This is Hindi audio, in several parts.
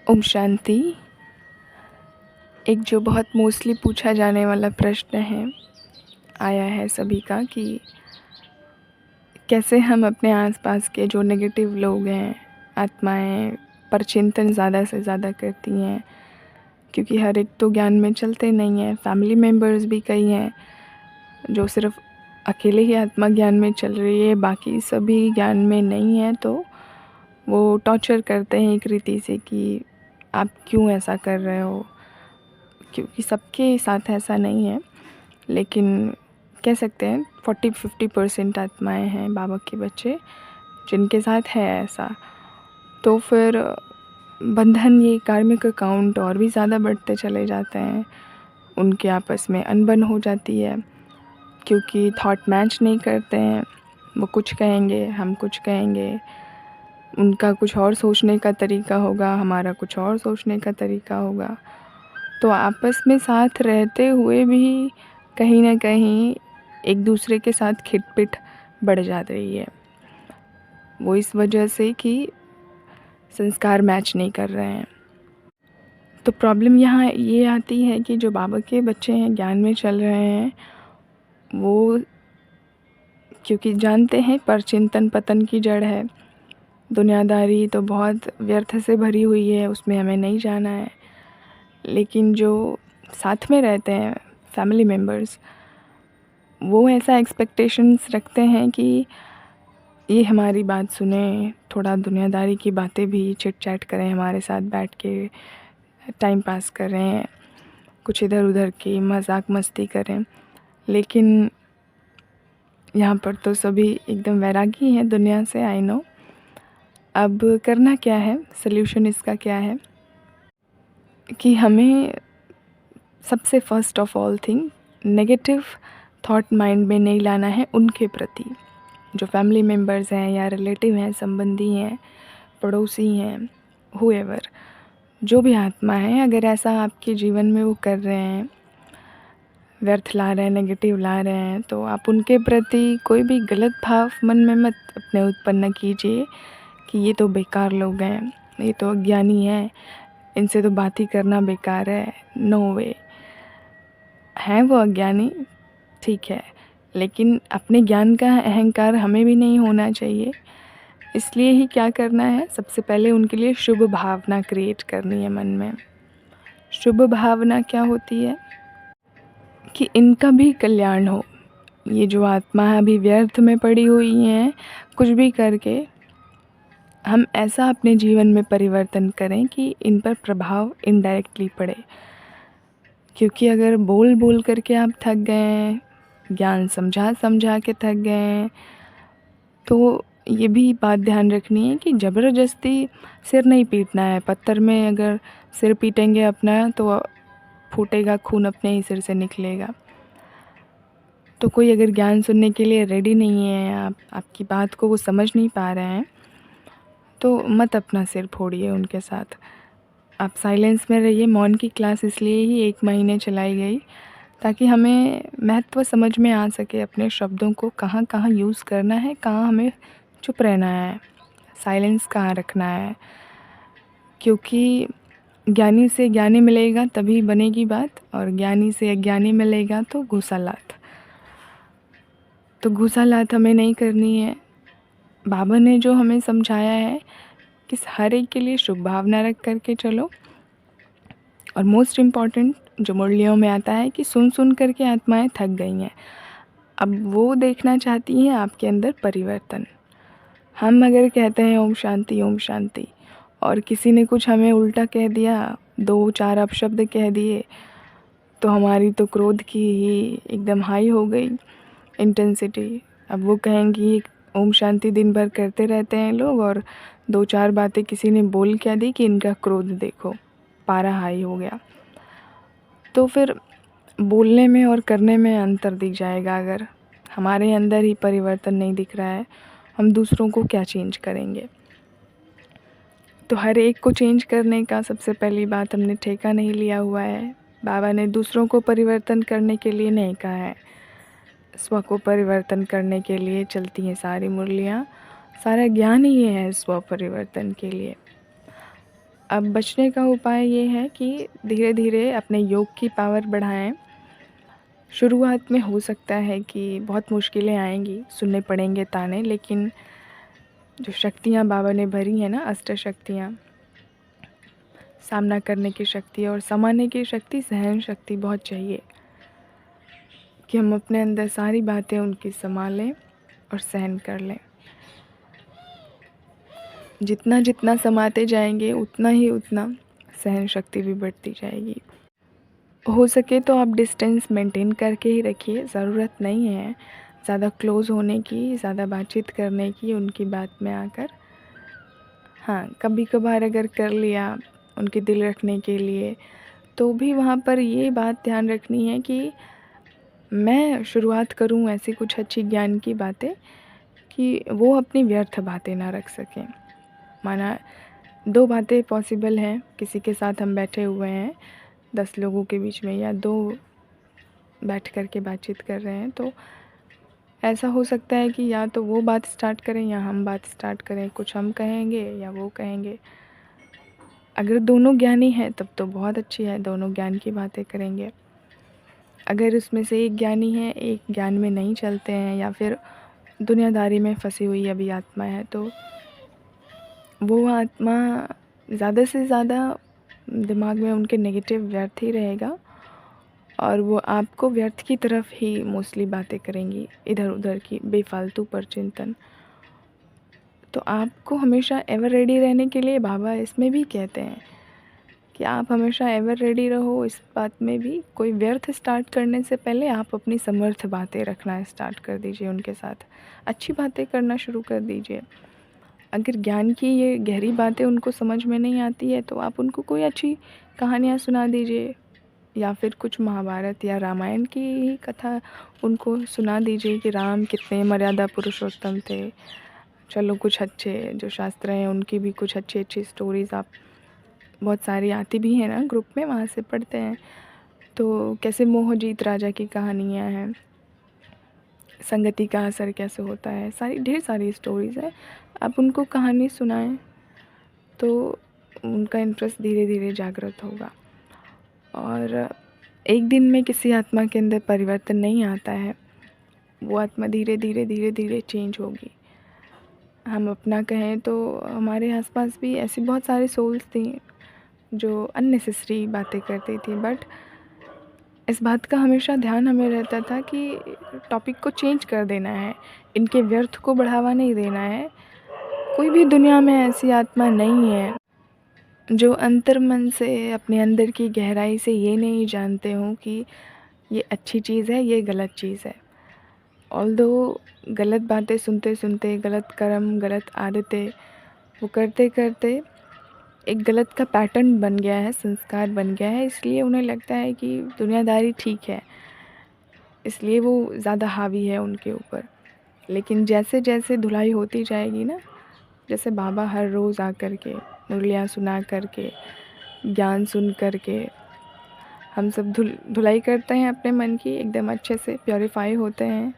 ओम शांति। एक जो बहुत मोस्टली पूछा जाने वाला प्रश्न है आया है सभी का कि कैसे हम अपने आसपास के जो नेगेटिव लोग हैं, आत्माएं, पर चिंतन ज़्यादा से ज़्यादा करती हैं, क्योंकि हर एक तो ज्ञान में चलते नहीं हैं। फैमिली मेम्बर्स भी कई हैं जो सिर्फ अकेले ही आत्मा ज्ञान में चल रही है, बाकी सभी ज्ञान में नहीं है, तो वो टॉर्चर करते हैं एक रीति से कि आप क्यों ऐसा कर रहे हो। क्योंकि सबके साथ ऐसा नहीं है, लेकिन कह सकते हैं 40-50% आत्माएं हैं बाबा के बच्चे जिनके साथ है ऐसा। तो फिर बंधन, ये कार्मिक अकाउंट और भी ज़्यादा बढ़ते चले जाते हैं। उनके आपस में अनबन हो जाती है क्योंकि थॉट मैच नहीं करते हैं। वो कुछ कहेंगे, हम कुछ कहेंगे, उनका कुछ और सोचने का तरीका होगा, हमारा कुछ और सोचने का तरीका होगा। तो आपस में साथ रहते हुए भी कहीं ना कहीं एक दूसरे के साथ खिटपिट बढ़ जा रही है। वो इस वजह से कि संस्कार मैच नहीं कर रहे हैं। तो प्रॉब्लम यहाँ ये आती है कि जो बाबा के बच्चे हैं, ज्ञान में चल रहे हैं, वो क्योंकि जानते हैं पर चिंतन पतन की जड़ है। दुनियादारी तो बहुत व्यर्थ से भरी हुई है, उसमें हमें नहीं जाना है। लेकिन जो साथ में रहते हैं फैमिली मेम्बर्स, वो ऐसा एक्सपेक्टेशंस रखते हैं कि ये हमारी बात सुने, थोड़ा दुनियादारी की बातें भी चिट चैट करें, हमारे साथ बैठ के टाइम पास करें, कुछ इधर उधर की मजाक मस्ती करें। लेकिन यहाँ पर तो सभी एकदम वैरागी हैं दुनिया से, आई नो। अब करना क्या है, सल्यूशन इसका क्या है कि हमें सबसे first of all thing negative thought mind में नहीं लाना है उनके प्रति। जो फैमिली मेम्बर्स हैं या रिलेटिव हैं, संबंधी हैं, पड़ोसी हैं, हुएवर, जो भी आत्मा है, अगर ऐसा आपके जीवन में वो कर रहे हैं, व्यर्थ ला रहे हैं, नेगेटिव ला रहे हैं, तो आप उनके प्रति कोई भी गलत भाव मन में मत अपने उत्पन्न कीजिए कि ये तो बेकार लोग हैं, ये तो अज्ञानी हैं, इनसे तो बात ही करना बेकार है। नो वे। हैं वो अज्ञानी, ठीक है, लेकिन अपने ज्ञान का अहंकार हमें भी नहीं होना चाहिए। इसलिए ही क्या करना है, सबसे पहले उनके लिए शुभ भावना क्रिएट करनी है मन में। शुभ भावना क्या होती है कि इनका भी कल्याण हो। ये जो आत्मा अभी व्यर्थ में पड़ी हुई हैं, कुछ भी करके हम ऐसा अपने जीवन में परिवर्तन करें कि इन पर प्रभाव इनडायरेक्टली पड़े। क्योंकि अगर बोल बोल करके आप थक गए, ज्ञान समझा समझा के थक गए, तो ये भी बात ध्यान रखनी है कि ज़बरदस्ती सिर नहीं पीटना है। पत्थर में अगर सिर पीटेंगे अपना तो फूटेगा, खून अपने ही सिर से निकलेगा। तो कोई अगर ज्ञान सुनने के लिए रेडी नहीं है, आपकी बात को वो समझ नहीं पा रहे हैं, तो मत अपना सिर फोड़िए उनके साथ। आप साइलेंस में रहिए। मौन की क्लास इसलिए ही 1 महीने चलाई गई ताकि हमें महत्व समझ में आ सके, अपने शब्दों को कहाँ कहाँ यूज़ करना है, कहाँ हमें चुप रहना है, साइलेंस कहाँ रखना है। क्योंकि ज्ञानी से ज्ञानी मिलेगा तभी बनेगी बात, और ज्ञानी से अज्ञानी मिलेगा तो घूसालात। तो घूसालात हमें नहीं करनी है। बाबा ने जो हमें समझाया है कि हर एक के लिए शुभ भावना रख करके चलो। और मोस्ट इम्पॉर्टेंट जो मुरलियों में आता है कि सुन सुन करके आत्माएं थक गई हैं, अब वो देखना चाहती हैं आपके अंदर परिवर्तन। हम अगर कहते हैं ओम शांति ओम शांति, और किसी ने कुछ हमें उल्टा कह दिया, 2-4 अपशब्द कह दिए, तो हमारी तो क्रोध की ही एकदम हाई हो गई इंटेंसिटी। अब वो कहेंगी ओम शांति दिन भर करते रहते हैं लोग, और 2-4 बातें किसी ने बोल क्या दी कि इनका क्रोध देखो, पारा हाई हो गया। तो फिर बोलने में और करने में अंतर दिख जाएगा। अगर हमारे अंदर ही परिवर्तन नहीं दिख रहा है, हम दूसरों को क्या चेंज करेंगे। तो हर एक को चेंज करने का सबसे पहली बात, हमने ठेका नहीं लिया हुआ है। बाबा ने दूसरों को परिवर्तन करने के लिए नहीं कहा है, स्व को परिवर्तन करने के लिए चलती हैं सारी मुरलियाँ। सारा ज्ञान ही है स्व परिवर्तन के लिए। अब बचने का उपाय ये है कि धीरे धीरे अपने योग की पावर बढ़ाएं। शुरुआत में हो सकता है कि बहुत मुश्किलें आएंगी, सुनने पड़ेंगे ताने, लेकिन जो शक्तियाँ बाबा ने भरी हैं ना, अष्ट शक्तियाँ, सामना करने की शक्ति और संभालने की शक्ति, सहन शक्ति बहुत चाहिए कि हम अपने अंदर सारी बातें उनकी संभालें और सहन कर लें। जितना जितना समाते जाएंगे उतना ही उतना सहन शक्ति भी बढ़ती जाएगी। हो सके तो आप डिस्टेंस मेंटेन करके ही रखिए। ज़रूरत नहीं है ज़्यादा क्लोज़ होने की, ज़्यादा बातचीत करने की उनकी बात में आकर। हाँ, कभी कभार अगर कर लिया उनके दिल रखने के लिए, तो भी वहाँ पर ये बात ध्यान रखनी है कि मैं शुरुआत करूँ ऐसी कुछ अच्छी ज्ञान की बातें कि वो अपनी व्यर्थ बातें ना रख सकें। माना 2 बातें पॉसिबल हैं, किसी के साथ हम बैठे हुए हैं 10 लोगों के बीच में, या 2 बैठ कर के बातचीत कर रहे हैं, तो ऐसा हो सकता है कि या तो वो बात स्टार्ट करें या हम बात स्टार्ट करें, कुछ हम कहेंगे या वो कहेंगे। अगर दोनों ज्ञानी हैं तब तो बहुत अच्छी है, दोनों ज्ञान की बातें करेंगे। अगर उसमें से एक ज्ञानी है, एक ज्ञान में नहीं चलते हैं, या फिर दुनियादारी में फंसी हुई अभी आत्मा है, तो वो आत्मा ज़्यादा से ज़्यादा दिमाग में उनके नेगेटिव व्यर्थ ही रहेगा और वो आपको व्यर्थ की तरफ ही मोस्टली बातें करेंगी, इधर उधर की बेफालतू पर चिंतन। तो आपको हमेशा एवर रेडी रहने के लिए बाबा इसमें भी कहते हैं कि आप हमेशा एवर रेडी रहो। इस बात में भी कोई व्यर्थ स्टार्ट करने से पहले आप अपनी समर्थ बातें रखना स्टार्ट कर दीजिए, उनके साथ अच्छी बातें करना शुरू कर दीजिए। अगर ज्ञान की ये गहरी बातें उनको समझ में नहीं आती है तो आप उनको कोई अच्छी कहानियाँ सुना दीजिए, या फिर कुछ महाभारत या रामायण की ही कथा उनको सुना दीजिए कि राम कितने मर्यादा पुरुषोत्तम थे। चलो कुछ अच्छे जो शास्त्र हैं उनकी भी कुछ अच्छी अच्छी स्टोरीज़ आप, बहुत सारी आती भी हैं ना ग्रुप में, वहाँ से पढ़ते हैं। तो कैसे मोहजीत राजा की कहानियाँ हैं, संगति का असर कैसे होता है, सारी ढेर सारी स्टोरीज़ हैं। आप उनको कहानी सुनाएं तो उनका इंटरेस्ट धीरे धीरे जागृत होगा। और एक दिन में किसी आत्मा के अंदर परिवर्तन नहीं आता है, वो आत्मा धीरे धीरे धीरे धीरे चेंज होगी। हम अपना कहें तो हमारे आसपास भी ऐसी बहुत सारी सोल्स थी जो अननेसेसरी बातें करती थी, बट इस बात का हमेशा ध्यान हमें रहता था कि टॉपिक को चेंज कर देना है, इनके व्यर्थ को बढ़ावा नहीं देना है। कोई भी दुनिया में ऐसी आत्मा नहीं है जो अंतर्मन से, अपने अंदर की गहराई से ये नहीं जानते हों कि ये अच्छी चीज़ है, ये गलत चीज़ है। ऑल्दो गलत बातें सुनते सुनते, गलत कर्म, गलत आदतें वो करते करते एक गलत का पैटर्न बन गया है, संस्कार बन गया है, इसलिए उन्हें लगता है कि दुनियादारी ठीक है, इसलिए वो ज़्यादा हावी है उनके ऊपर। लेकिन जैसे जैसे धुलाई होती जाएगी ना, जैसे बाबा हर रोज़ आकर के मुरलियाँ सुना करके, ज्ञान सुन करके हम सब धुलाई करते हैं अपने मन की, एकदम अच्छे से प्योरीफाई होते हैं।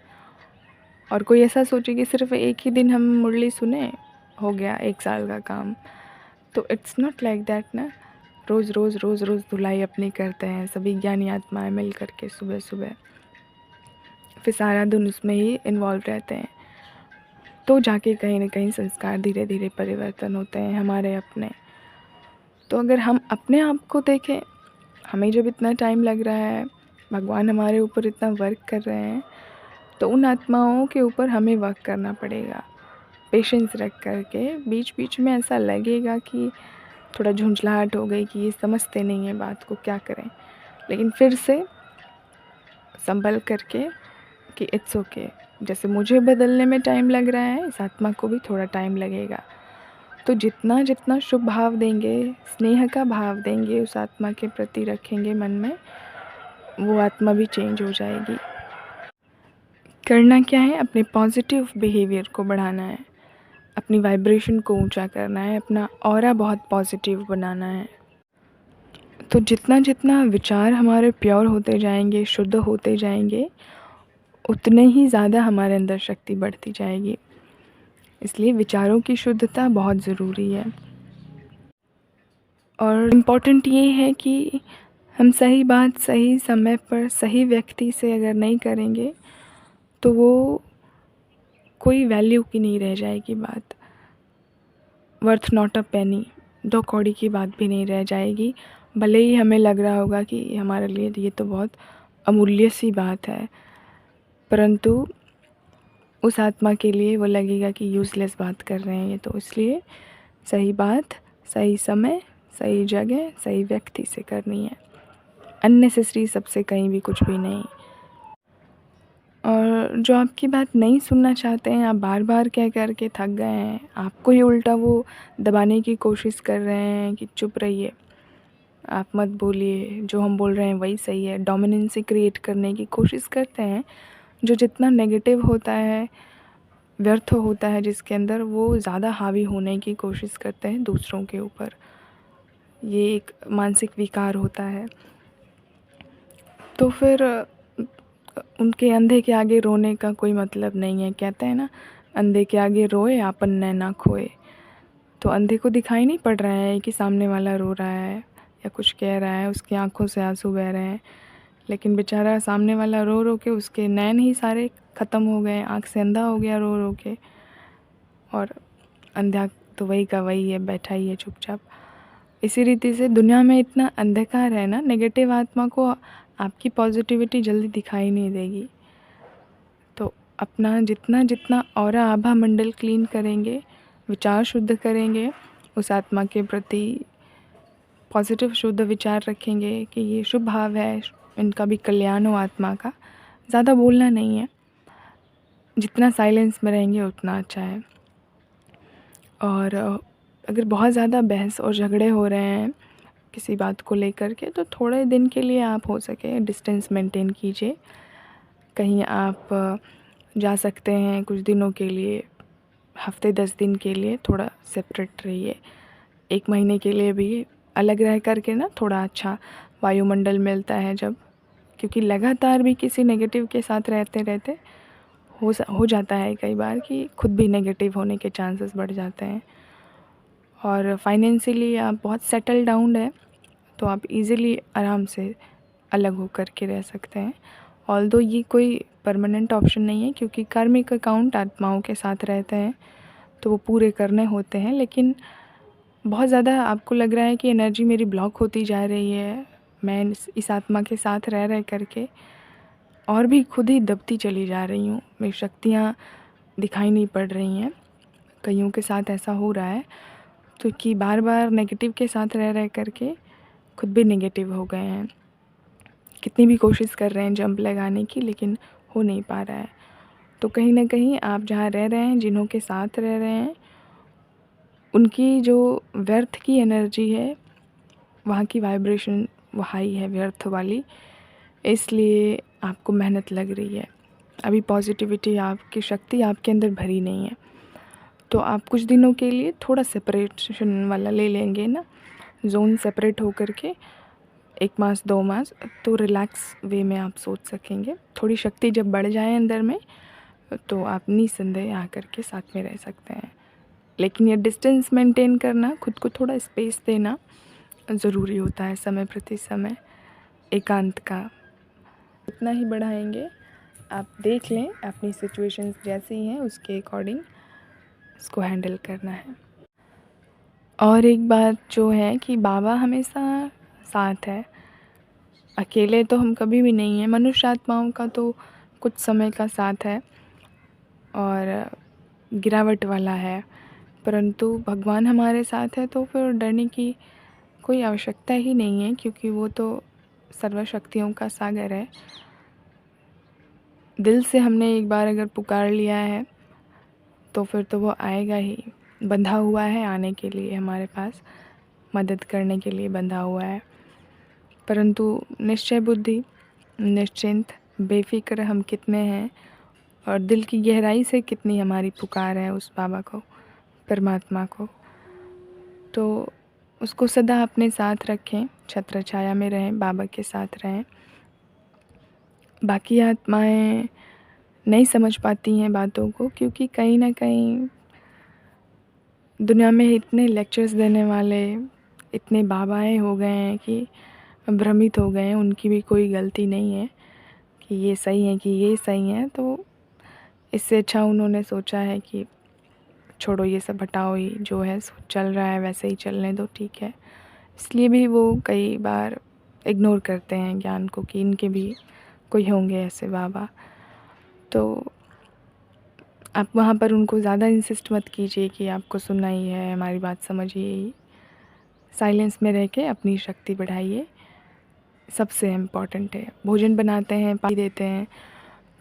और कोई ऐसा सोचे कि सिर्फ एक ही दिन हम मुरली सुने, हो गया 1 साल का काम, तो इट्स नॉट लाइक दैट ना। रोज़ रोज़ रोज़ रोज़ धुलाई अपनी करते हैं सभी ज्ञानी आत्माएं मिल करके सुबह सुबह, फिर सारा दिन उसमें ही इन्वॉल्व रहते हैं, तो जाके कहीं ना कहीं संस्कार धीरे धीरे परिवर्तन होते हैं हमारे अपने। तो अगर हम अपने आप को देखें, हमें जब इतना टाइम लग रहा है, भगवान हमारे ऊपर इतना वर्क कर रहे हैं, तो उन आत्माओं के ऊपर हमें वर्क करना पड़ेगा, पेशेंस रख कर के। बीच बीच में ऐसा लगेगा कि थोड़ा झुंझलाहट हो गई कि ये समझते नहीं है बात को, क्या करें, लेकिन फिर से संभल करके कि इट्स ओके, जैसे मुझे बदलने में टाइम लग रहा है, इस आत्मा को भी थोड़ा टाइम लगेगा। तो जितना जितना शुभ भाव देंगे, स्नेह का भाव देंगे, उस आत्मा के प्रति रखेंगे मन में, वो आत्मा भी चेंज हो जाएगी। करना क्या है, अपने पॉजिटिव बिहेवियर को बढ़ाना है, अपनी वाइब्रेशन को ऊंचा करना है, अपना ऑरा बहुत पॉजिटिव बनाना है। तो जितना जितना विचार हमारे प्योर होते जाएंगे, शुद्ध होते जाएंगे, उतने ही ज़्यादा हमारे अंदर शक्ति बढ़ती जाएगी। इसलिए विचारों की शुद्धता बहुत ज़रूरी है। और इम्पॉर्टेंट ये है कि हम सही बात सही समय पर सही व्यक्ति से अगर नहीं करेंगे तो वो कोई वैल्यू की नहीं रह जाएगी बात, वर्थ नॉट अ पेनी, 2 कौड़ी की बात भी नहीं रह जाएगी। भले ही हमें लग रहा होगा कि हमारे लिए ये तो बहुत अमूल्य सी बात है, परंतु उस आत्मा के लिए वो लगेगा कि यूज़लेस बात कर रहे हैं ये। तो इसलिए सही बात सही समय सही जगह सही व्यक्ति से करनी है, अननेसेसरी सबसे कहीं भी कुछ भी नहीं। और जो आपकी बात नहीं सुनना चाहते हैं, आप बार बार कह कर के थक गए हैं, आपको ही उल्टा वो दबाने की कोशिश कर रहे हैं कि चुप रहिए, आप मत बोलिए, जो हम बोल रहे हैं वही सही है, डोमिनेंसी क्रिएट करने की कोशिश करते हैं। जो जितना नेगेटिव होता है, व्यर्थ होता है जिसके अंदर, वो ज़्यादा हावी होने की कोशिश करते हैं दूसरों के ऊपर। ये एक मानसिक विकार होता है। तो फिर उनके अंधे के आगे रोने का कोई मतलब नहीं है। कहते हैं ना, अंधे के आगे रोए आपन नैना खोए। तो अंधे को दिखाई नहीं पड़ रहा है कि सामने वाला रो रहा है या कुछ कह रहा है, उसकी आंखों से आंसू बह रहे हैं, लेकिन बेचारा सामने वाला रो रो के उसके नैन ही सारे ख़त्म हो गए, आँख से अंधा हो गया रो रो के। और अंधा तो वही का वही है, बैठा ही है चुपचाप। इसी रीति से दुनिया में इतना अंधकार है ना, नेगेटिव आत्मा को आपकी पॉजिटिविटी जल्दी दिखाई नहीं देगी। तो अपना जितना जितना ऑरा आभा मंडल क्लीन करेंगे, विचार शुद्ध करेंगे, उस आत्मा के प्रति पॉजिटिव शुद्ध विचार रखेंगे कि ये शुभ भाव है, इनका भी कल्याण हो आत्मा का। ज़्यादा बोलना नहीं है, जितना साइलेंस में रहेंगे उतना अच्छा है। और अगर बहुत ज़्यादा बहस और झगड़े हो रहे हैं किसी बात को लेकर के, तो थोड़े दिन के लिए आप हो सके डिस्टेंस मेंटेन कीजिए। कहीं आप जा सकते हैं कुछ दिनों के लिए, हफ्ते 10 दिन के लिए थोड़ा सेपरेट रहिए। 1 महीने के लिए भी अलग रह कर के ना थोड़ा अच्छा वायुमंडल मिलता है जब, क्योंकि लगातार भी किसी नेगेटिव के साथ रहते रहते हो जाता है कई बार कि खुद भी नेगेटिव होने के चांसेस बढ़ जाते हैं। और फाइनेंशियली आप बहुत सेटल डाउन है तो आप इजीली आराम से अलग हो कर के रह सकते हैं। ऑल्दो ये कोई परमानेंट ऑप्शन नहीं है, क्योंकि कार्मिक अकाउंट आत्माओं के साथ रहते हैं तो वो पूरे करने होते हैं। लेकिन बहुत ज़्यादा आपको लग रहा है कि एनर्जी मेरी ब्लॉक होती जा रही है, मैं इस आत्मा के साथ रह करके और भी खुद ही दबती चली जा रही हूँ, मेरी शक्तियाँ दिखाई नहीं पड़ रही हैं। कईयों के साथ ऐसा हो रहा है, तो कि बार बार नेगेटिव के साथ रह करके खुद भी नेगेटिव हो गए हैं। कितनी भी कोशिश कर रहे हैं जंप लगाने की, लेकिन हो नहीं पा रहा है। तो कहीं ना कहीं आप जहाँ रह रहे हैं, जिन्हों के साथ रह रहे हैं, उनकी जो व्यर्थ की एनर्जी है, वहाँ की वाइब्रेशन वो हाई है व्यर्थ वाली, इसलिए आपको मेहनत लग रही है। अभी पॉजिटिविटी आपकी शक्ति आपके अंदर भरी नहीं है। तो आप कुछ दिनों के लिए थोड़ा सेपरेशन वाला ले लेंगे ना, जोन सेपरेट हो कर के 1 मास 2 मास, तो रिलैक्स वे में आप सोच सकेंगे। थोड़ी शक्ति जब बढ़ जाए अंदर में तो आप निसंदेह आकर के साथ में रह सकते हैं। लेकिन ये डिस्टेंस मेंटेन करना, खुद को थोड़ा स्पेस देना ज़रूरी होता है समय प्रति समय, एकांत का। इतना ही बढ़ाएंगे, आप देख लें अपनी सिचुएशंस जैसी हैं उसके अकॉर्डिंग उसको हैंडल करना है। और एक बात जो है कि बाबा हमेशा साथ है, अकेले तो हम कभी भी नहीं हैं। मनुष्य आत्माओं का तो कुछ समय का साथ है और गिरावट वाला है, परंतु भगवान हमारे साथ है तो फिर डरने की कोई आवश्यकता ही नहीं है, क्योंकि वो तो सर्वशक्तियों का सागर है। दिल से हमने एक बार अगर पुकार लिया है तो फिर तो वो आएगा ही, बंधा हुआ है आने के लिए, हमारे पास मदद करने के लिए बंधा हुआ है। परंतु निश्चय बुद्धि, निश्चिंत, बेफिक्र हम कितने हैं और दिल की गहराई से कितनी हमारी पुकार है उस बाबा को, परमात्मा को। तो उसको सदा अपने साथ रखें, छत्र छाया में रहें, बाबा के साथ रहें। बाकी आत्माएं नहीं समझ पाती हैं बातों को, क्योंकि कहीं ना कहीं दुनिया में इतने लेक्चर्स देने वाले, इतने बाबाएँ हो गए हैं कि भ्रमित हो गए हैं, उनकी भी कोई गलती नहीं है कि ये सही है कि ये सही है। तो इससे अच्छा उन्होंने सोचा है कि छोड़ो ये सब, हटाओ, ये जो है सो चल रहा है वैसे ही चलने दो, ठीक है। इसलिए भी वो कई बार इग्नोर करते हैं ज्ञान को कि इनके भी कोई होंगे ऐसे बाबा। तो आप वहाँ पर उनको ज़्यादा इंसिस्ट मत कीजिए कि आपको सुनना ही है, हमारी बात समझिए ही। साइलेंस में रह के अपनी शक्ति बढ़ाइए, सबसे इम्पॉर्टेंट है। भोजन बनाते हैं, पानी देते हैं,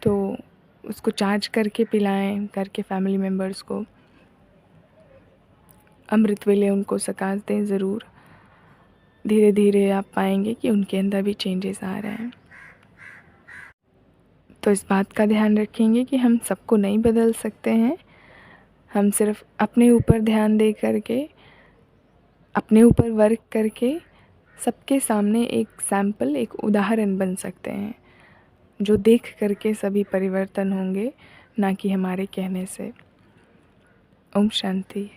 तो उसको चार्ज करके पिलाएं घर के फैमिली मेम्बर्स को। अमृत वेले उनको सकाश दें ज़रूर। धीरे धीरे आप पाएंगे कि उनके अंदर भी चेंजेस आ रहे हैं। तो इस बात का ध्यान रखेंगे कि हम सबको नहीं बदल सकते हैं। हम सिर्फ अपने ऊपर ध्यान दे करके, अपने ऊपर वर्क करके सबके सामने एक सैंपल, एक उदाहरण बन सकते हैं, जो देख करके सभी परिवर्तन होंगे, ना कि हमारे कहने से। ओम शांति।